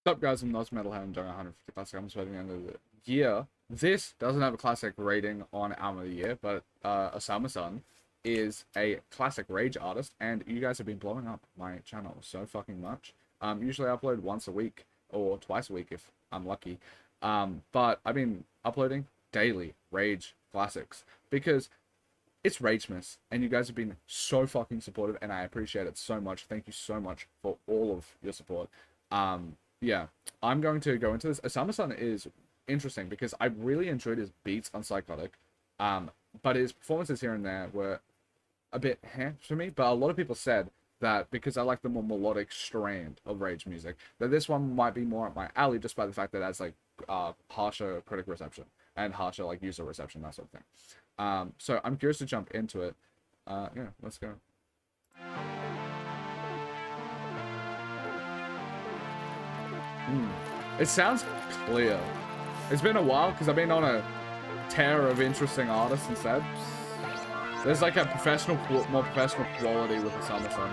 What's up, guys? I'm AUSSIE METALHEAD. I'm doing 150 classic albums by the end of the year. This doesn't have a classic rating on album of the year, but OsamaSon is a classic rage artist, and you guys have been blowing up my channel so fucking much. Usually I upload once a week or twice a week if I'm lucky, but I've been uploading daily rage classics because it's Ragemas, and you guys have been so fucking supportive, and I appreciate it so much. Thank you so much for all of your support. Yeah, I'm going to go into this. OsamaSon is interesting because I really enjoyed his beats on Psychotic, but his performances here and there were a bit for me. But a lot of people said that because I like the more melodic strand of rage music, that this one might be more up my alley just by the fact that it has like harsher critic reception and harsher like user reception, that sort of thing. So I'm curious to jump into it. Yeah, let's go. It sounds clear. It's been a while because I've been on a tear of interesting artists instead. There's like a more professional quality with OsamaSon.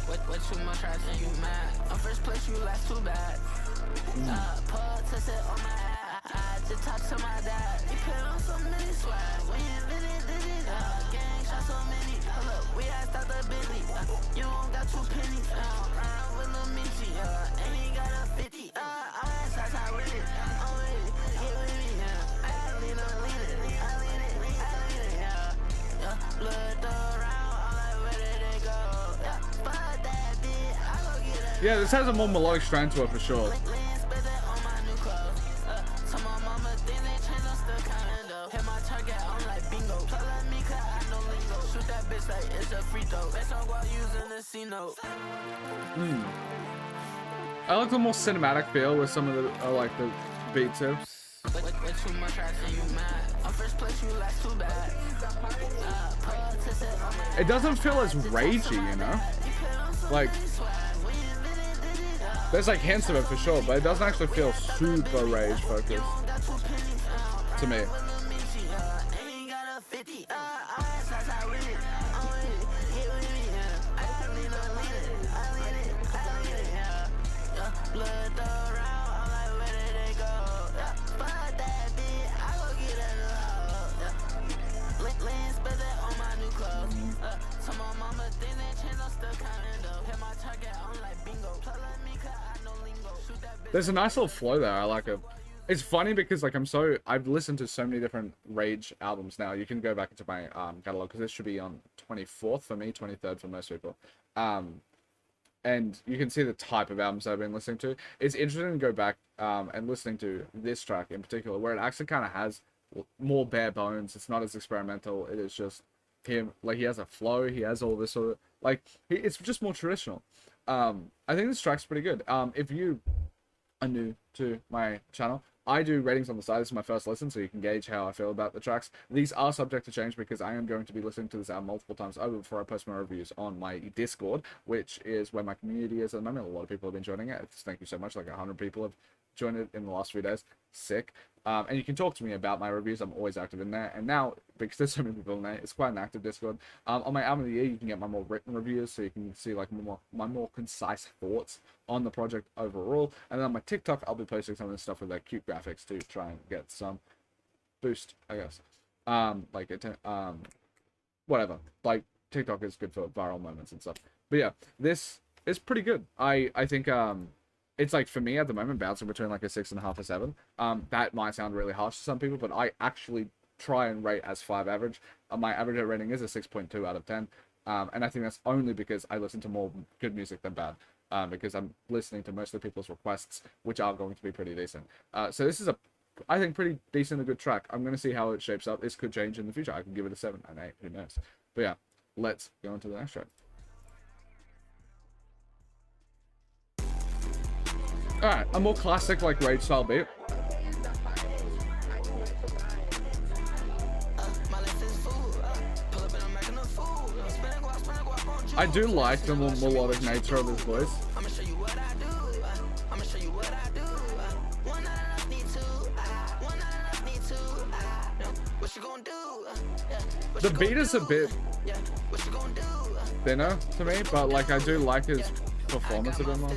What too much I think you mad? On first place you last too bad. Put it on my I just talk to my dad. You put on so many swag. When you did it. Gang shot so many. Look, we asked out the Bentley. You don't got 2 pennies. Ride with no Minty. Ain't got a 50. I'm at Southside with it. I'm with it. Get with me. I lean it. I lean it. Yeah. Blood around. I'm like, where did they go? Fuck that bitch. I go get it. Yeah, this has a more melodic strand to it for sure. I like the more cinematic feel with some of the like the beat tips. It doesn't feel as ragey, you know? Like, there's like hints of it for sure, but it doesn't actually feel super rage focused to me. There's a nice little flow there. I like it. It's funny because like I've listened to so many different rage albums now. You can go back into my catalog because this should be on 24th for me, 23rd for most people. And you can see the type of albums I've been listening to. It's interesting to go back and listening to this track in particular, where it actually kind of has more bare bones. It's not as experimental. It is just him. Like, he has a flow. He has all this sort of like it's just more traditional. I think this track's pretty good. If you are new to my channel, I do ratings on the side. This is my first listen, so you can gauge how I feel about the tracks. These are subject to change because I am going to be listening to this album multiple times over before I post my reviews on my Discord, which is where my community is at the moment. A lot of people have been joining it. Thank you so much. Like 100 people have joined it in the last few days. Sick. And you can talk to me about my reviews. I'm always active in there. And now, because there's so many people in there, it's quite an active Discord. On my album of the year, you can get my more written reviews, so you can see like my more concise thoughts on the project overall. And then on my TikTok, I'll be posting some of this stuff with like cute graphics to try and get some boost, I guess. Whatever. Like, TikTok is good for viral moments and stuff. But yeah, this is pretty good. I think it's like, for me at the moment, bouncing between like a 6.5 or 7. That might sound really harsh to some people, but I actually try and rate as 5 average. My average rating is a 6.2 out of 10. And I think that's only because I listen to more good music than bad. Because I'm listening to most of the people's requests, which are going to be pretty decent. So this is I think, pretty decent, a good track. I'm going to see how it shapes up. This could change in the future. I can give it a 7, an 8, who knows. But yeah, let's go into the next track. Alright, a more classic, like, rage style beat. I do like the more melodic nature of his voice. The beat is a bit thinner to me, but like I do like his performance a bit more.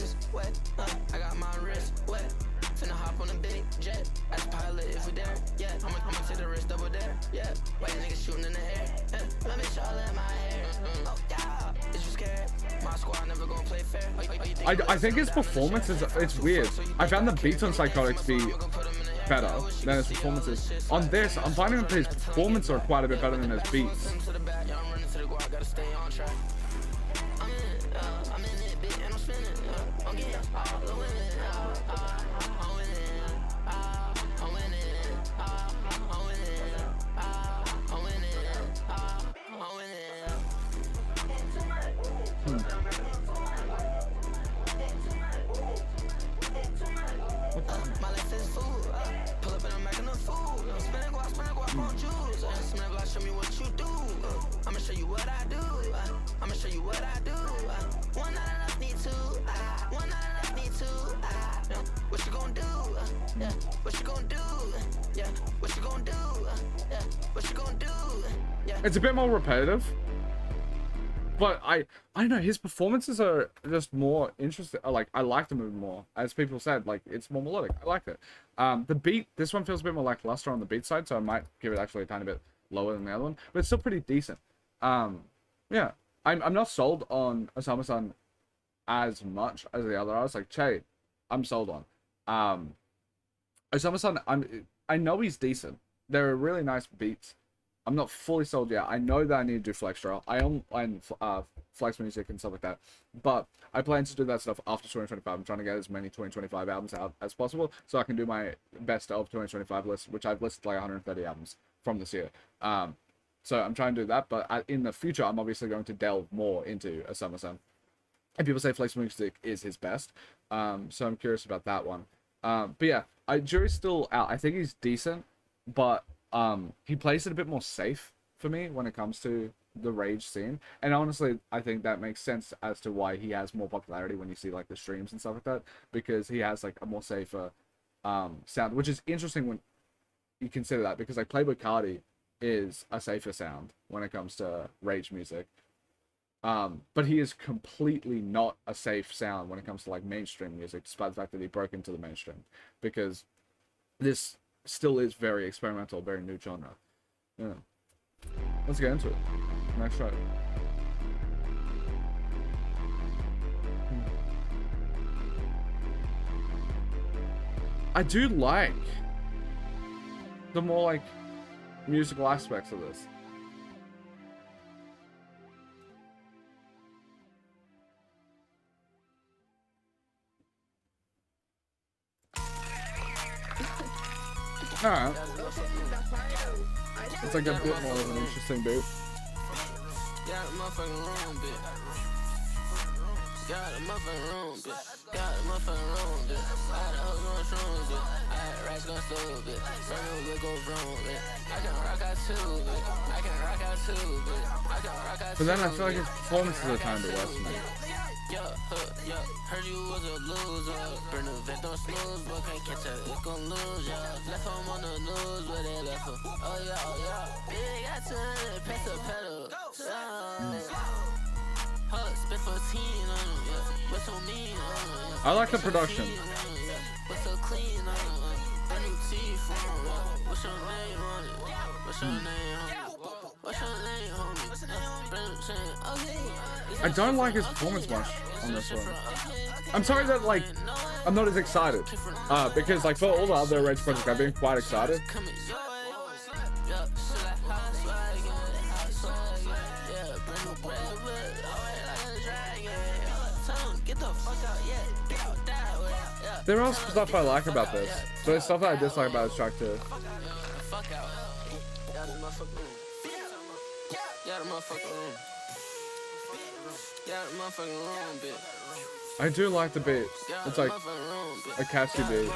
I got my wrist wet. Finna hop on a big jet. As pilot if we dare. Yeah, I'ma take the risk double dare. Yeah, white niggas shooting in the air. Let me all in my hair. Oh yeah, is you scared? My squad never gonna play fair. I think his performance is, it's weird. I found the beats on Psychotic to be better than his performances. On this, I'm finding that his performances are quite a bit better than his beats. Show me what you do. I'ma show you what I do. I'ma show you what I do. One not enough, need two. One not enough, need two. What you gonna do? Yeah. What you gonna do? Yeah. What you gonna do? Yeah. What you gonna do? Yeah. It's a bit more repetitive, but I don't know, his performances are just more interesting. Like I like them even more, as people said. Like it's more melodic. I like it. The beat, this one feels a bit more lackluster on the beat side, so I might give it actually a tiny bit lower than the other one, but it's still pretty decent. Yeah, I'm not sold on OsamaSon as much as the other artists. Like Che, I'm sold on. OsamaSon, I know he's decent. There are really nice beats. I'm not fully sold yet. I know that I need to do flex drill. I own flex music and stuff like that, but I plan to do that stuff after 2025. I'm trying to get as many 2025 albums out as possible, so I can do my best of 2025 list, which I've listed like 130 albums from this year. So I'm trying to do that, but in the future, I'm obviously going to delve more into OsamaSon. And people say flex music is his best, so I'm curious about that one. But yeah, jury's still out. I think he's decent, but he plays it a bit more safe for me when it comes to the rage scene. And honestly, I think that makes sense as to why he has more popularity when you see like the streams and stuff like that, because he has like a more safer sound, which is interesting when you consider that, because like Playboy Cardi is a safer sound when it comes to rage music. But he is completely not a safe sound when it comes to like mainstream music, despite the fact that he broke into the mainstream, because this still is very experimental, very new genre. Yeah. Let's get into it. Next track. I do like the more like musical aspects of this. Alright. It's like a bit more of an interesting beat. Got a motherfucking room, bitch. Got a motherfucking room, bitch. Got a motherfucking room, bitch. I had a hoe going strong, bitch. I had racks going slow, bitch. Burning will go wrong, bitch. I can rock out too, bitch. I can rock out too, bitch. I can rock out too. But then I feel like his performances are kind of worse to me. Yeah, heard you was a loser. Burn the vet on snooze, but can't catch it, it gon' lose, yeah. Left him on the news, where they left him. Oh yeah. Big got to press the pedal. Spit 14 on him, yeah. What's so mean on him, yeah. I like the production. What's so clean on him, brand new teeth on him. What's your name on it? What's your name on it? What's your name, homie? I don't like his performance much on this one. I'm sorry that like I'm not as excited, because like for all the other Rage projects I've been quite excited. There are stuff I like about this, but there's stuff that I dislike about this track too. I do like the beat. It's like a catchy beat.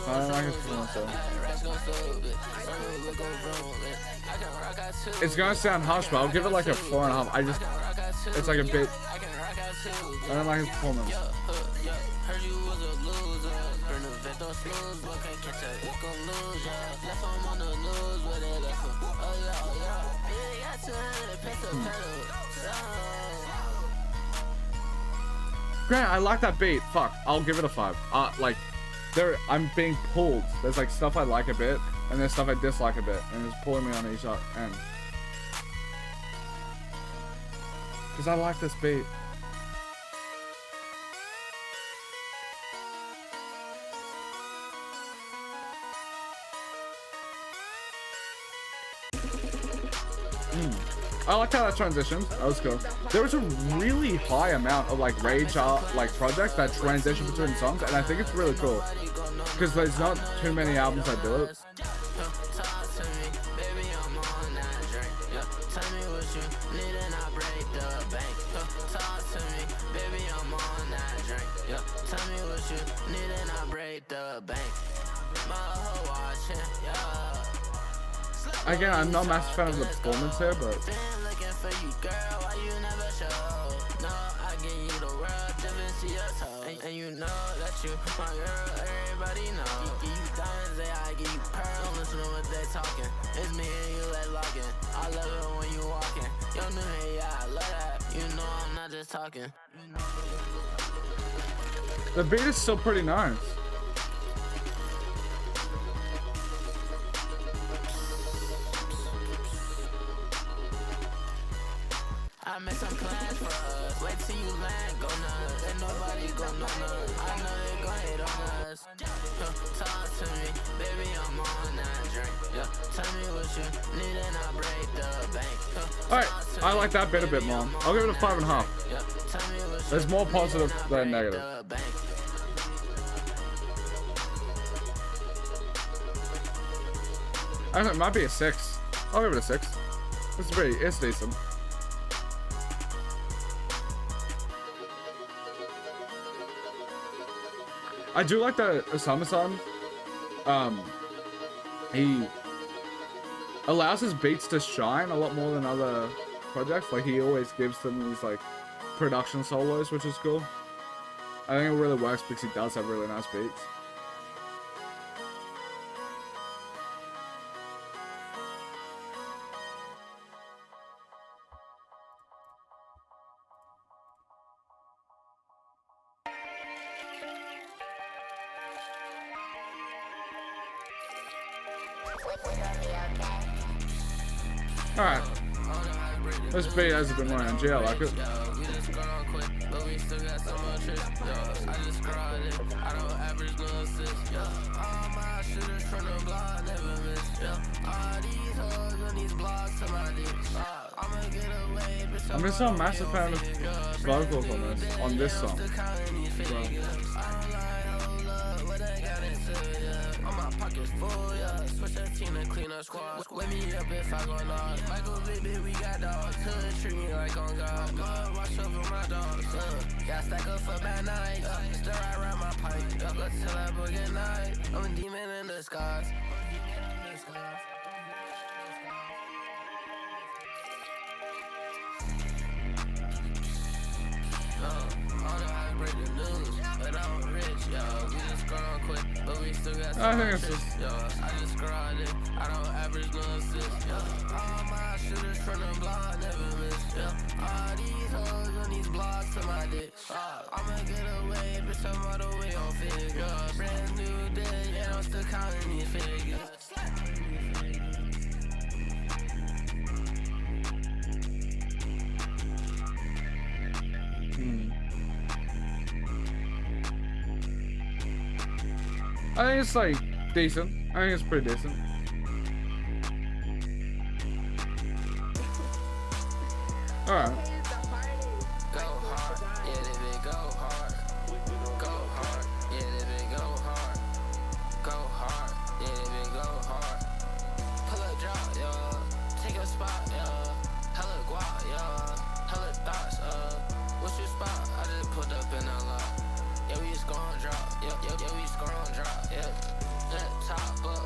I don't like his performance though. It's gonna sound harsh, but I'll give it like a 4.5. It's like a bit I don't like his performance. Heard you was a loser. Burn the vet, don't snooze, but can't catch up, you gon' lose, yeah. Left him on the news, but they left him. Oh yeah. Big got 200 peso pedal. Grant, I like that beat. Fuck, I'll give it a 5. Like, I'm being pulled. There's like stuff I like a bit, and there's stuff I dislike a bit, and it's pulling me on each end. Cause I like this beat. I like how that transitioned. That was cool. There was a really high amount of like rage like projects that transition between songs, and I think it's really cool because there's not too many albums that do it. Again, I'm not a massive fan of the performance here, but and you know that you my girl, everybody know. Give you diamonds, I give you pearls. Don't listen to what they talking. It's me and you like locking. I love it when you walking. Yo, new hey, yeah, I love that. You know I'm not just talking. the beat is still pretty nice. I made some plans for us. Wait till you land, go nuts. Ain't nobody gon' know nuts. I know they gon' hate on us. Talk to me, baby, I'm on that drink. Tell me what you need and I'll break the bank. Alright, I like that bit a bit more. I'll give it a 5.5. There's more positive than negative. I think it might be a 6. I'll give it a 6. It's decent. I do like that OsamaSon, he allows his beats to shine a lot more than other projects. Like, he always gives them these, like, production solos, which is cool. I think it really works because he does have really nice beats. Alright. This beat has a bit more energy, I like it. I'm just a massive fan of vocals on this song. Full, yeah. Switch that team and clean up squad. Wake me up if I go lost. Michael, baby, we got dogs. Hood treat me like on God. God, watch over my dogs. Yeah, stack up for bad nights. Stir right around my pipe. Go till I book at night. I'm a demon in disguise. I think it's just... I just scrawled it. I don't average no assist. All my shooters from the block never miss. All these hoes on these blocks to my dick. I'ma get away, bitch, I'm all the way on figure. Brand new day, and I'm still counting these figures. I think it's like decent. I think it's pretty decent. Alright. Go hard, yeah, they been go hard. Go hard, yeah, they been go hard. Go hard, yeah, they been go hard. Pull a drop, yo. Take a spot, yo. Hella guap, yo. Hella thoughts, what's your spot? I just pulled up in a lot. Yeah, we just gon' drop. Yeah, we just gon' drop. Yeah, top up.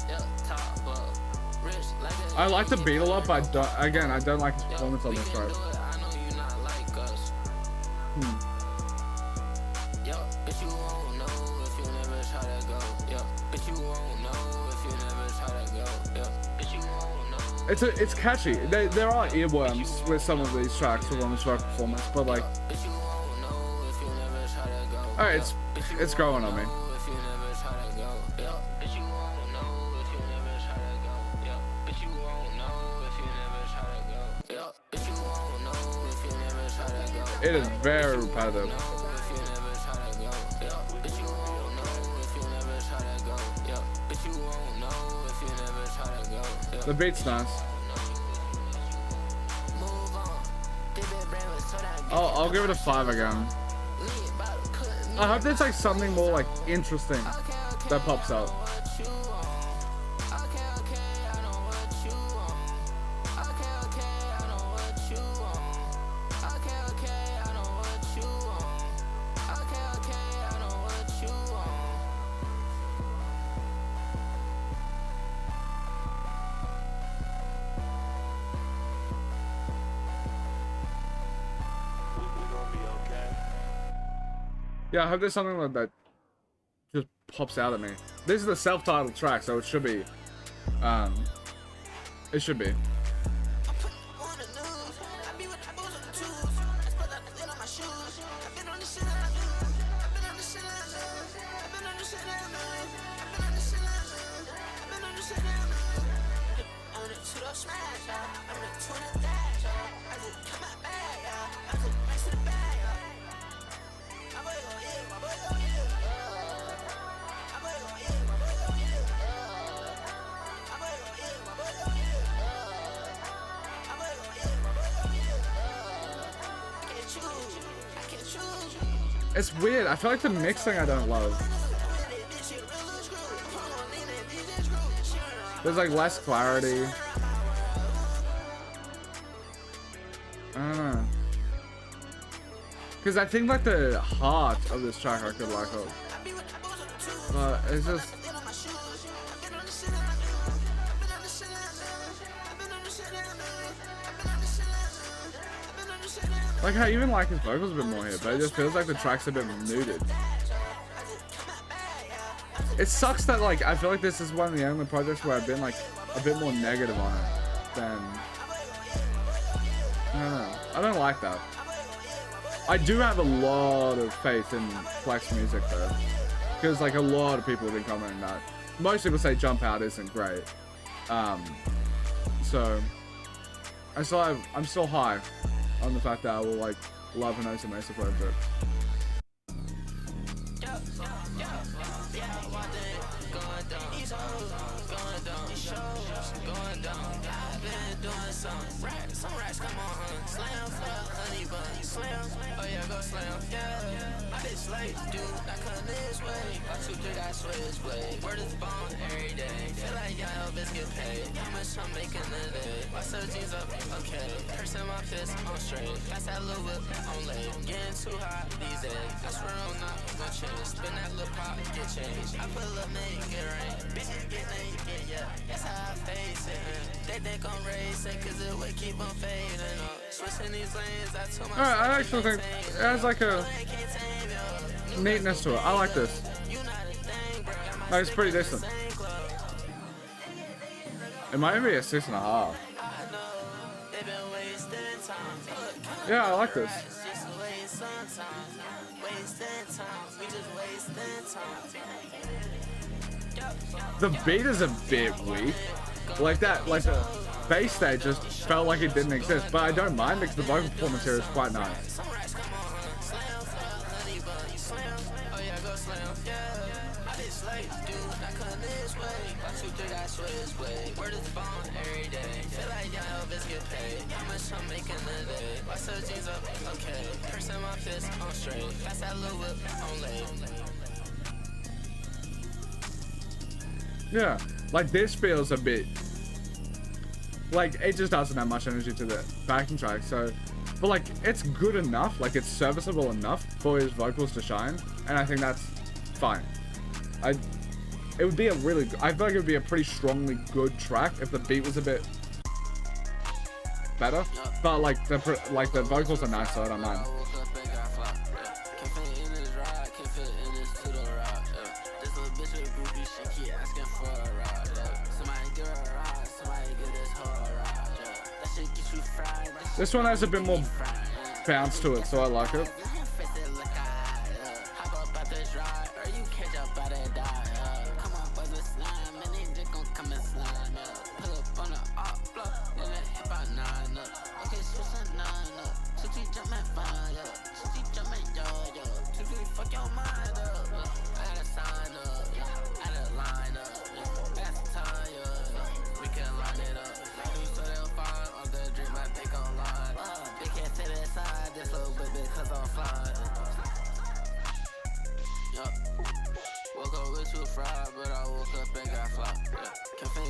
Yeah, top up. Rich like I like the beat a lot, but I don't like his performance on this track. I know you not like us. It's catchy. There are earworms with some of these tracks with on track performance, but like, alright, it's growing on me. It is very repetitive. The beat's nice. I'll give it a 5 again. I hope there's like something more like interesting that pops out. Yeah, I hope there's something like that just pops out at me. This is the self-titled track, so it should be. It should be. It's weird. I feel like the mixing I don't love. There's like less clarity. I don't know. Because I think like the heart of this track I could like it. But it's just... Like, I even like his vocals a bit more here, but it just feels like the track's a bit muted. It sucks that, like, I feel like this is one of the only projects where I've been, like, a bit more negative on it than... I don't know. I don't like that. I do have a lot of faith in Flex music, though. Because, like, a lot of people have been commenting that. Most people say Jump Out isn't great. So... I'm still high on the fact that I will like love an OsamaSon project. Some racks come on, slam for honey bun, slam, oh yeah, go slam, yeah. I bitch late, dude, I come this way. I 2-3, I switch way. Word is bone every day. Feel like y'all bitch get paid. How much I'm making a day? My jeans up, okay. Cursing my fist on straight. That's that little whip on late. Getting too hot these days. I swear I'm not gonna change. Spin that little pop, get changed. I put a little name, get rain. Bitch, get name, get yeah. That's how I face it. They think I'm racing, cause it would keep on fading up. Switching these lanes, I told myself. Alright, I actually think it has like a neatness to it. I like this. Like, it's pretty decent. It might be a 6.5. Yeah, I like this. The beat is a bit weak. Like that, like the bass stage just felt like it didn't exist, but I don't mind because the vocal performance here is quite nice. Yeah, like this feels a bit like it just doesn't have much energy to the backing track, so but like it's good enough, like it's serviceable enough for his vocals to shine, and I think that's fine. It would be a really, I feel like it would be a pretty strongly good track if the beat was a bit better, but like the vocals are nice, so I don't mind. This one has a bit more bounce to it, so I like it.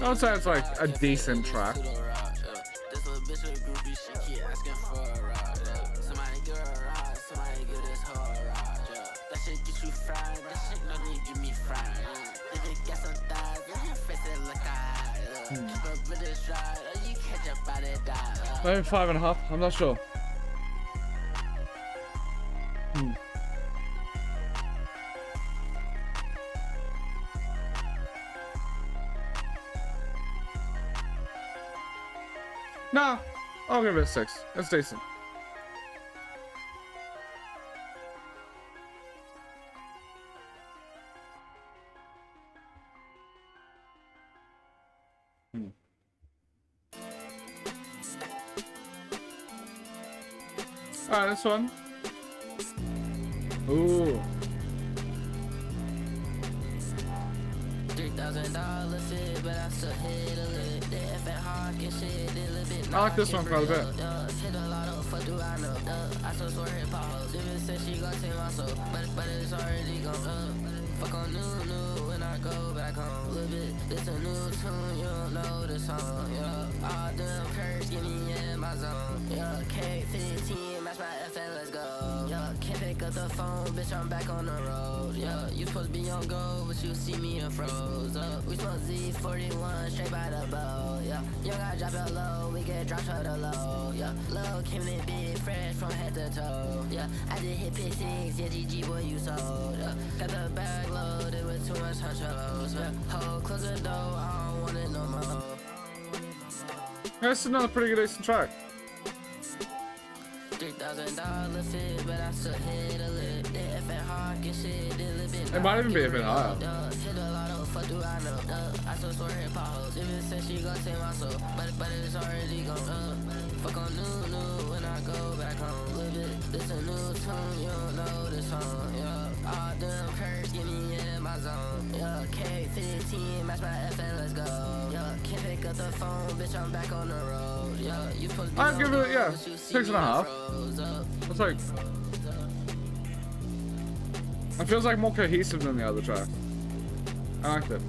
I would say it's like a decent track. Maybe 5.5. I'm not sure. Nah, I'll give it a 6. It's decent. Alright, this one. Ooh. $3,000 fit, but I still hit a lick. The F and hawk and shit, a little bit. I like this one quite a bit. Hit a lot of fuck do I know. I still swear hip hop. Even said she gon' take my soul, but it's already gone. Fuck on new when I go back home. Little bit, it's a new tune, you don't know the song. Yeah, all them curves get me in my zone. Yeah, K15, match my FN, let's go. Yeah, can't pick up the phone, bitch, I'm back on the road. Yeah, you supposed to be on go, but you see me in froze. We smoke Z41 straight by the bow. Yeah, you gotta drop it low, we get dropped for the low. Yeah, low, came in big, fresh from head to toe. Yeah, I did hit pick 6, yeah, GG boy, you sold. Yeah, got the bag loaded with too much honchos. Yeah, hold, close the door, I don't want it no more. That's another pretty good decent track. $3,000 fit, but I still hit a lip. The F and hawk and shit, a little bit. It might even be a bit higher. Hit a lot of fuck do I know. I still swear hip hop. Even said she gon' take my soul, but it's already gone. Fuck on new when I go back home. Little bit, this a new tune, you don't know the song. Yeah, all them curves get me in my zone. Yeah, K15, match my FN, let's go. Yeah, can't pick up the phone, bitch, I'm back on the road. Yeah, you supposed to be. I'd give it, yeah, 6.5. It's like, it feels like more cohesive than the other track. I liked it.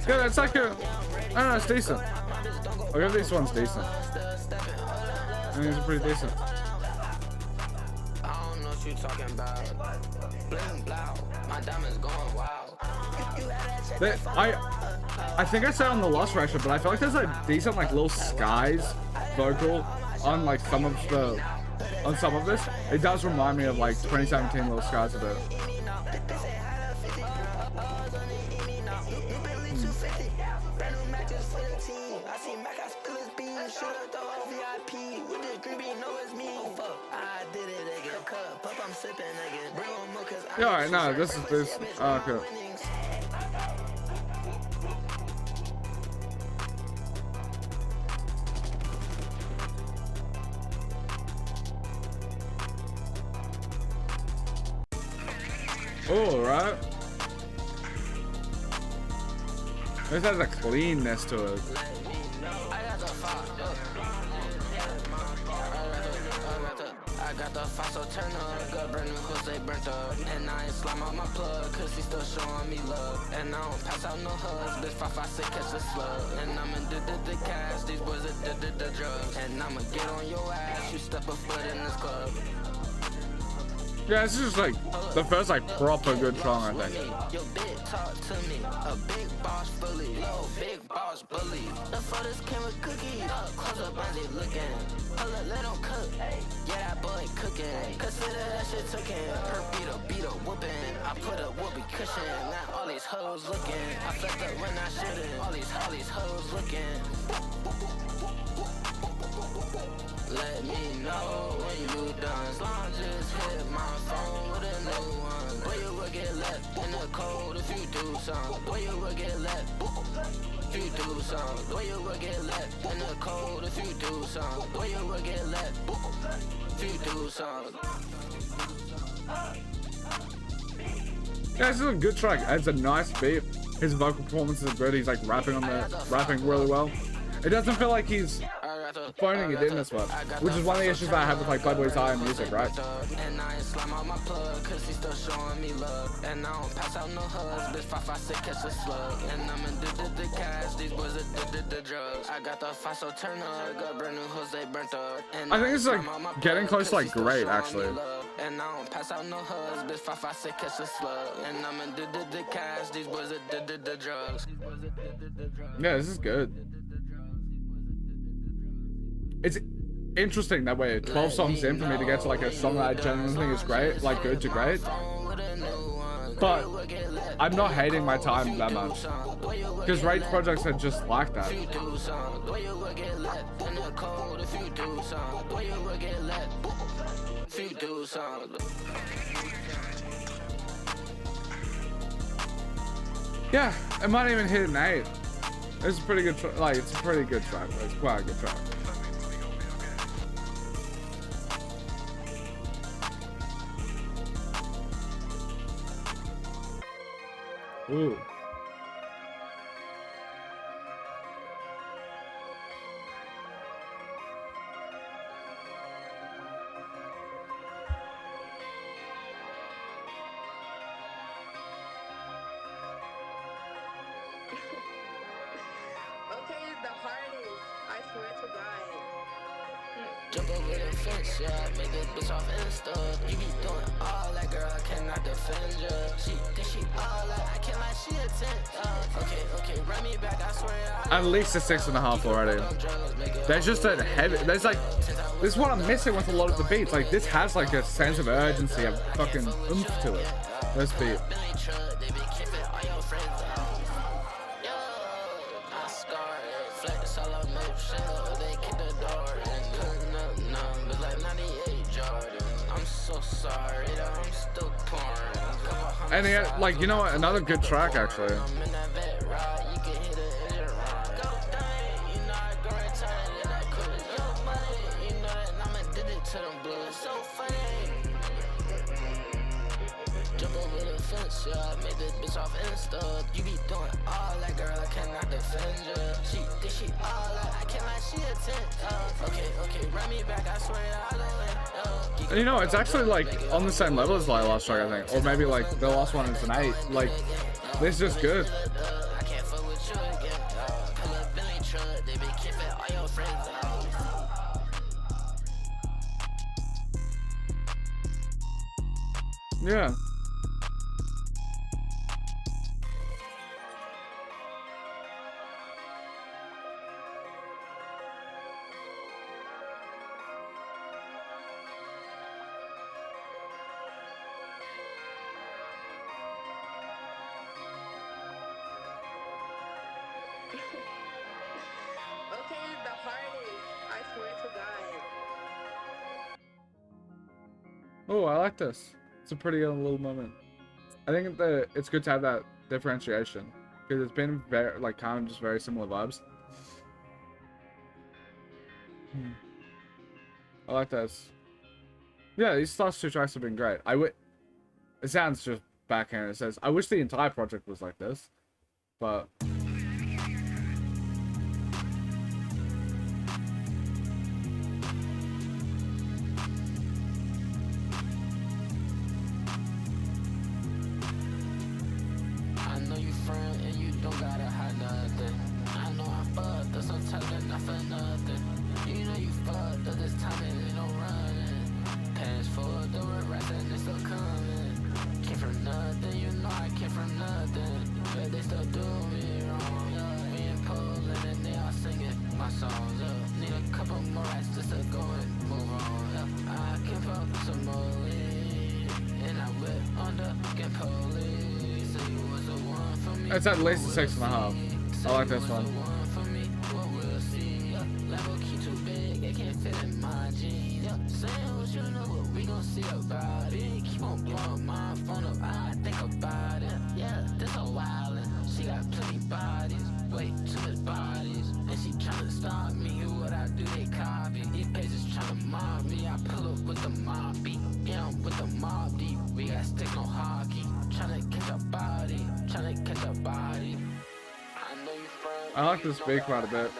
Yeah, that's like a, I don't know, it's decent. I'll give these ones decent. I think these are pretty decent. I don't know what you talking about. Bling blow, my diamonds going wild. I think I said on the Lost Ratio, but I feel like there's a decent like little skies vocal on like some of this. It does remind me of like 2017 Little Skies a bit. Yeah, alright, no, this. Okay. Oh, right. This has a cleanness to it. I got the fossil turn up, got brand new hoods, they burnt up. And I ain't slime out my plug, cause he still showing me love. And I don't pass out no hugs, bitch 556 catch a slug. And I'ma the cash, these boys are the drugs. And I'ma get on your ass, you step a foot in this club. Yeah, this is just like the first like proper good song, I think. Your bitch talk to me, a big boss bully, little big boss bully. The photos came with cookies, close up on it looking. Hold up, let him cook, yeah that boy cooking. Consider that shit taken, her beat a whooping. I put a whoopee cushion, now all these hoes looking. I flipped up when I shouldn't, all these hoes looking. Let me know when you done. Slime just hit my phone with a new one. Where you would get left in the cold if you do something. Where you would get left if you do something. Where you would get left in the cold if you do something. Where you would get left if you do something. Yeah, this is a good track. It's a nice beat. His vocal performances are good. He's like rapping really well. It doesn't feel like he's phoning it in as much, which is one of the issues that I have with like Playboy's high in music, right? And I ain't slime out my plug, cause he still showing me love. And I don't pass out no hugs, bitch 556 catch a slug. And I'ma the cash, these boys are the drugs. I got the fossil turn up, got brand new hoods, they burnt up. I think it's like getting close to like great, actually. And I don't pass out no hugs, bitch 556 catch a slug. And I'ma the cash, these boys are the drugs. Yeah, this is good. It's interesting that way 12 songs in for me to get to like a song that I genuinely think is great, like good to great. But I'm not hating my time that much, because Rage projects are just like that. Yeah, it might even hit an 8. It's a pretty good like it's a pretty good track. It's quite a good track. Ooh. Jump over the fence, yeah, make this bitch off Insta. You be doing all that, girl, I cannot defend ya. She think she all that, I can't lie, she a 10. Okay, run me back, I swear. At least a 6.5 already. There's just a heavy, there's like, this is what I'm missing with a lot of the beats. Like, this has like a sense of urgency, a fucking oomph to it. This beat. And yeah, like, you know what? Another good track, actually. Yeah, made this bitch off Insta. You be doing all that, girl, I cannot defend ya. She think she all that, I can't lie, she a 10. Okay, run me back, I swear I'll win. And you know, it's actually like on the same level as my last track, I think. Or maybe like the last one is an 8. Like, this is just good. I can't fuck with you again. Pull up Billy truck, they be kiffing all your friends. Yeah. Oh, I like this. It's a pretty little moment. I think that it's good to have that differentiation, because it's been very, like, kind of just very similar vibes. I like this. Yeah, these last 2 tracks have been great. It sounds just back here and it says, I wish the entire project was like this, but... I know you front and you don't gotta hide nothing. I know I fucked up sometimes not for nothing. You know you fucked up this time and ain't no running. Past forward, the rest and it's still coming. Came from nothing, you know I came from nothing. But they still do me wrong. Me and Poland and they all singing my songs. Need a couple more rats just to go and move on. I can pop some more lean, and I whip on the fucking police. So you was the one for me. It's at least a 6.5. I like this one. Level key too big, it can't fit in my jeans. Saying what you know, what we gon' see about it. Keep on blowing my phone up, I think about it. Yeah, this a wildin'. She got plenty bodies, way too much bodies. And she tryna stop me, what I do, they copy. These pages tryna mob me, I pull up with the mob beat. Yeah, I'm with the mob deep, we got stick no hockey. Tryna catch a body, tryna catch a body. I know you front. I like this beat quite a bit.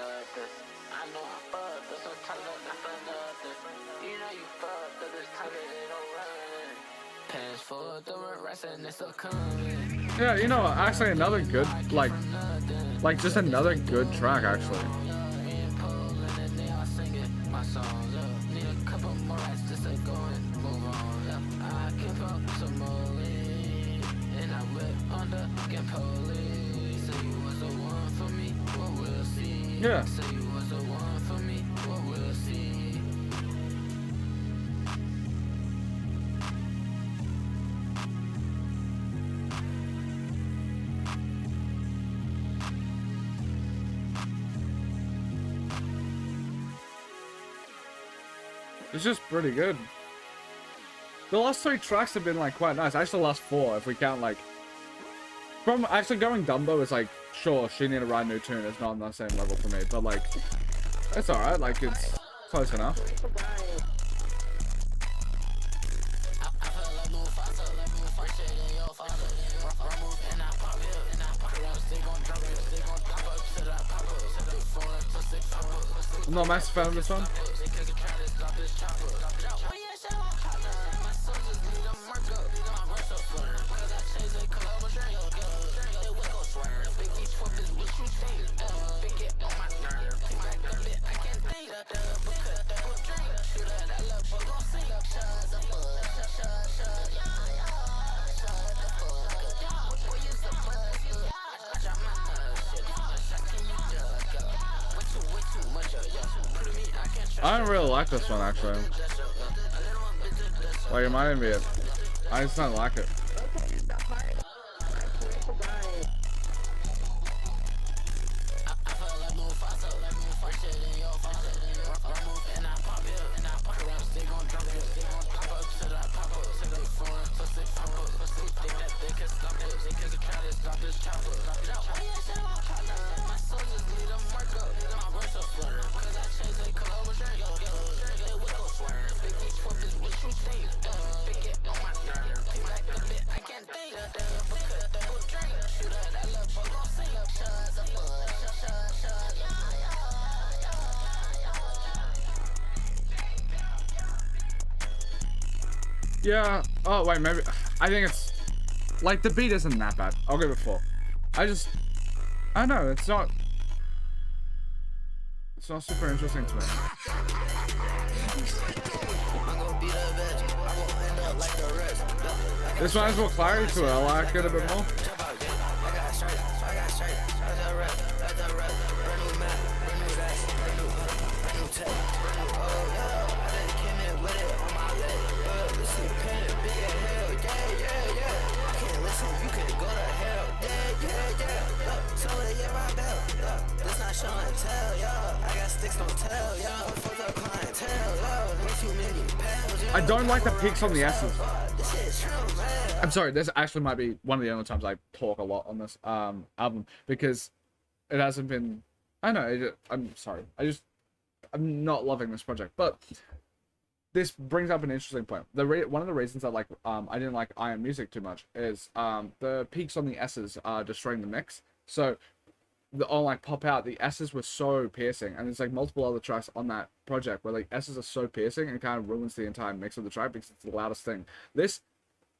Yeah, you know, actually another good, like just another good track, actually. Yeah. It's just pretty good. The last 3 tracks have been like quite nice. Actually, the last 4, if we count like from actually going Dumbo is like, sure, she need to write a new tune. It's not on the same level for me, but like it's alright. Like it's close enough. I'm not a massive fan of this one. I don't really like this one, actually. Like, it might even be it. I just don't like it. Yeah. Oh, wait, maybe. I think it's... Like, the beat isn't that bad. I'll give it 4. I don't know, it's not... It's not super interesting to me. This one has more clarity to it. I like it a bit more. I don't like the peaks on the S's. I'm sorry, this actually might be one of the only times I talk a lot on this album, because it hasn't been... I don't know, I'm sorry. I'm not loving this project, but this brings up an interesting point. One of the reasons that like I didn't like Iron Music too much is the peaks on the S's are destroying the mix. So on like Pop Out, the S's were so piercing, and there's like multiple other tracks on that project where like S's are so piercing and it kind of ruins the entire mix of the track because it's the loudest thing. This,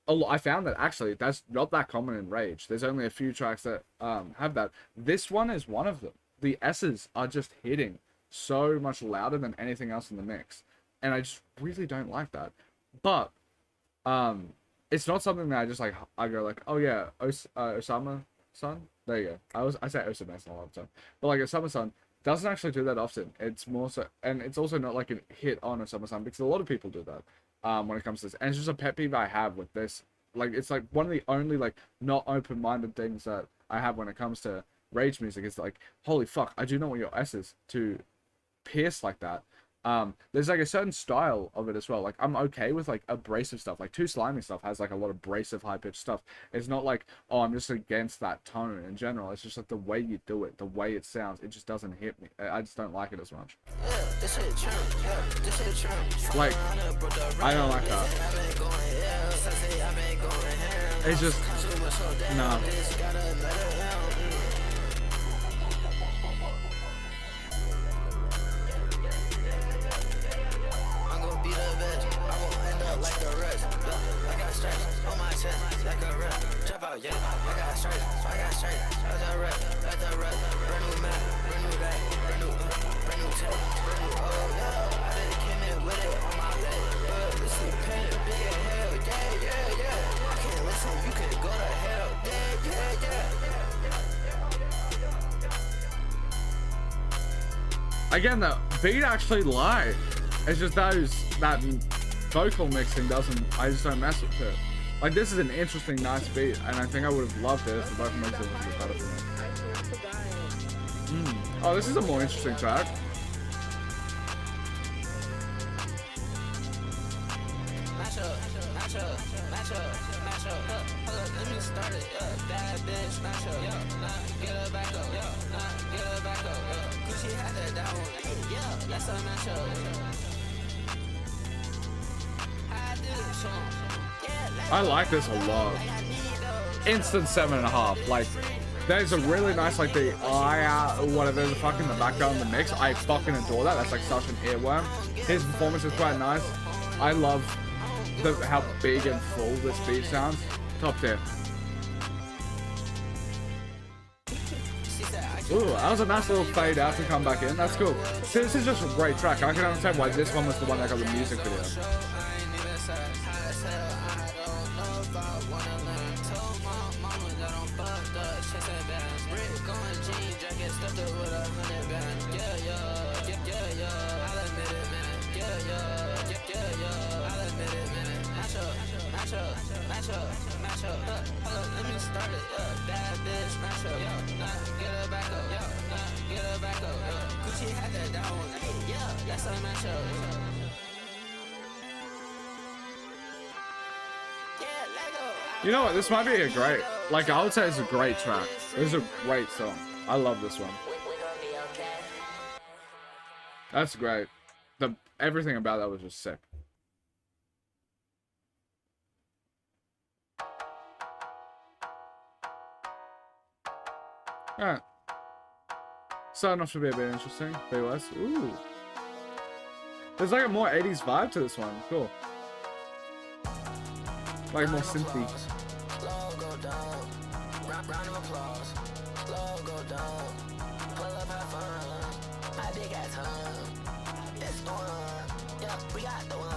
I found that actually that's not that common in Rage. There's only a few tracks that have that. This one is one of them. The S's are just hitting so much louder than anything else in the mix, and I just really don't like that. But it's not something that I just like. I go like, oh yeah, OsamaSon. There you go. I say OsamaSon a lot of the time, but like OsamaSon doesn't actually do that often. It's more so, and it's also not like a hit on OsamaSon because a lot of people do that when it comes to this. And it's just a pet peeve I have with this. Like it's like one of the only like not open-minded things that I have when it comes to Rage music. Is like, holy fuck, I do not want your S's to pierce like that. There's like a certain style of it as well. Like I'm okay with like abrasive stuff. Like Too Slimy stuff has like a lot of abrasive high pitched stuff. It's not like, oh, I'm just against that tone in general. It's just like the way you do it, the way it sounds. It just doesn't hit me. I just don't like it as much. Like I don't like that. It's just no. Like a rest, I got stripes on my chest, like a rest. Jump out, yeah. I got stripes, that's a rest, brand new map, brand new bag, brand new tech, brand new, oh yeah. I just came in with it on my leg, this is pen, big as hell, yeah. I can't listen, you can go to hell, yeah. Again, the beat actually lied. It's just that vocal mixing doesn't, I just don't mess with it. Like this is an interesting, nice beat, and I think I would have loved it if the vocal mixing was a bit better for me. Oh, this is a more interesting track. Let me start it, bad bitch, mash up, get her back up, get her back up, Gucci had that down, yeah, that's a mash up. I like this a lot. Instant 7.5. Like, there's a really nice, like, the whatever the fuck in the background of the mix. I fucking adore that. That's like such an earworm. His performance is quite nice. I love how big and full this beat sounds. Top tier. Ooh, that was a nice little fade out to come back in. That's cool. See, this is just a great track. I can understand why this one was the one that got the music video. Match up, let me start it, bad bitch, match up, get her back up, get her back up, Gucci had that down, yeah, that's a match up. You know what, this might be a great, like I would say it's a great track. This is a great song. I love this one. That's great. Everything about that was just sick. Alright. Starting off to be a bit interesting. BOS. Ooh. There's like a more 80s vibe to this one. Cool. Like more synthy. We got the one.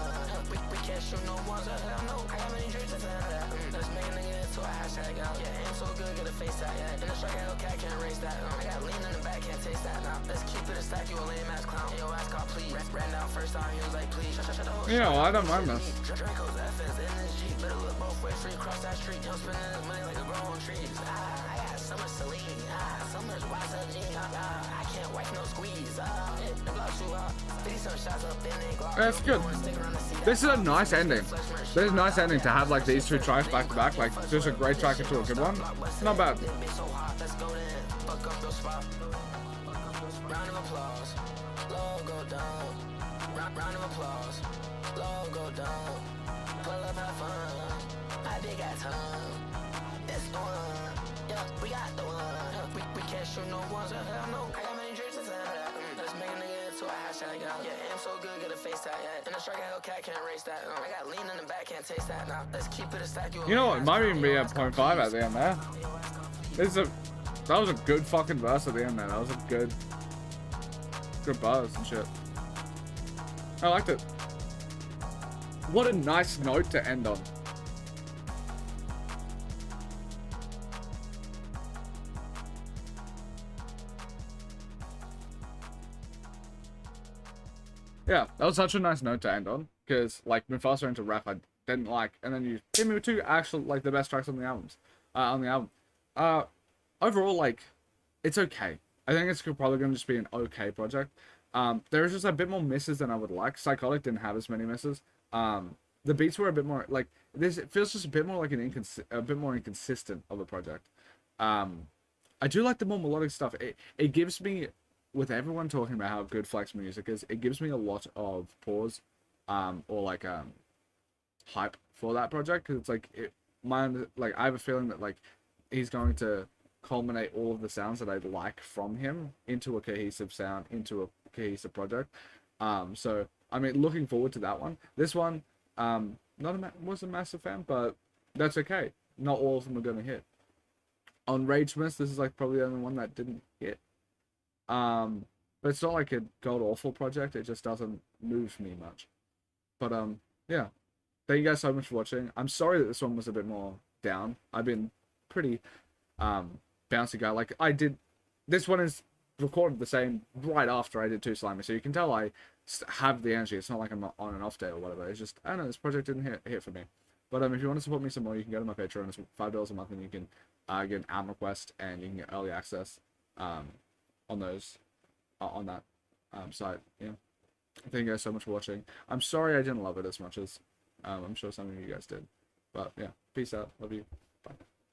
We can't shoot no ones. No, I got many drinks in that. Let's make a nigga into a hashtag out. Yeah, aim so good, get a face that. Yeah, in the strike, Hellcat can't race that. I got lean in the back, can't taste that. Now, let's keep it a stack, you a lame ass clown. Yo, ass call, please. Ran down first time, he was like, please. Shut the whole yeah, well, I don't mind this. Draco's FS in this Jeep. Better look both ways, free cross that street. Yo, spending this money like a grow on trees. I got so much Celine. So much Wasabi. I can't wipe no squeeze. The block shoot up. 50 some shots up in it. That's good. This is a nice ending. This is a nice ending to have like these two tracks back to back. Like just a great track into a good one. Not bad. Round of applause. Logo down, pull up, have fun. My big got tongue. That's the one. Yeah, we got the one. We can't shoot no ones. Hell no. I got many drinks inside of that. Let's make a nigga into a hashtag. Yeah, I'm so good, get a face tag. Yeah. And the striker Hellcat can't race that. I got lean in the back, can't taste that now. Let's keep it a stack. You know what? It might even be a 0.5 at the end there. That was a good fucking verse at the end, man. That was a good buzz and shit. I liked it. What a nice note to end on. Yeah, that was such a nice note to end on, because like Mufasa into rap I didn't like, and then you hit me with two actual like the best tracks on the album. Overall, like, it's okay. I think it's probably going to just be an okay project. There is just a bit more misses than I would like. Psychotic didn't have as many misses. The beats were a bit more like this. It feels just a bit more like a bit more inconsistent of a project. I do like the more melodic stuff. It gives me, with everyone talking about how good Flex music is, it gives me a lot of pause, or like hype for that project, because it's like I have a feeling that like he's going to culminate all of the sounds that I like from him into a cohesive sound, into a cohesive project. So I mean, looking forward to that one. This one, wasn't a massive fan, but that's okay. Not all of them are gonna hit. On Rage Miss, this is like probably the only one that didn't hit. But it's not like a god awful project. It just doesn't move me much. But yeah. Thank you guys so much for watching. I'm sorry that this one was a bit more down. I've been pretty bouncy guy. Like this one is recorded the same right after I did Too Slimy, so you can tell I have the energy. It's not like I'm on an off day or whatever. It's just, I don't know, this project didn't hit for me. But if you want to support me some more, you can go to my Patreon. It's $5 a month, and you can get an album request, and you can get early access on that site. Yeah. Thank you guys so much for watching. I'm sorry I didn't love it as much as I'm sure some of you guys did. But yeah, peace out. Love you.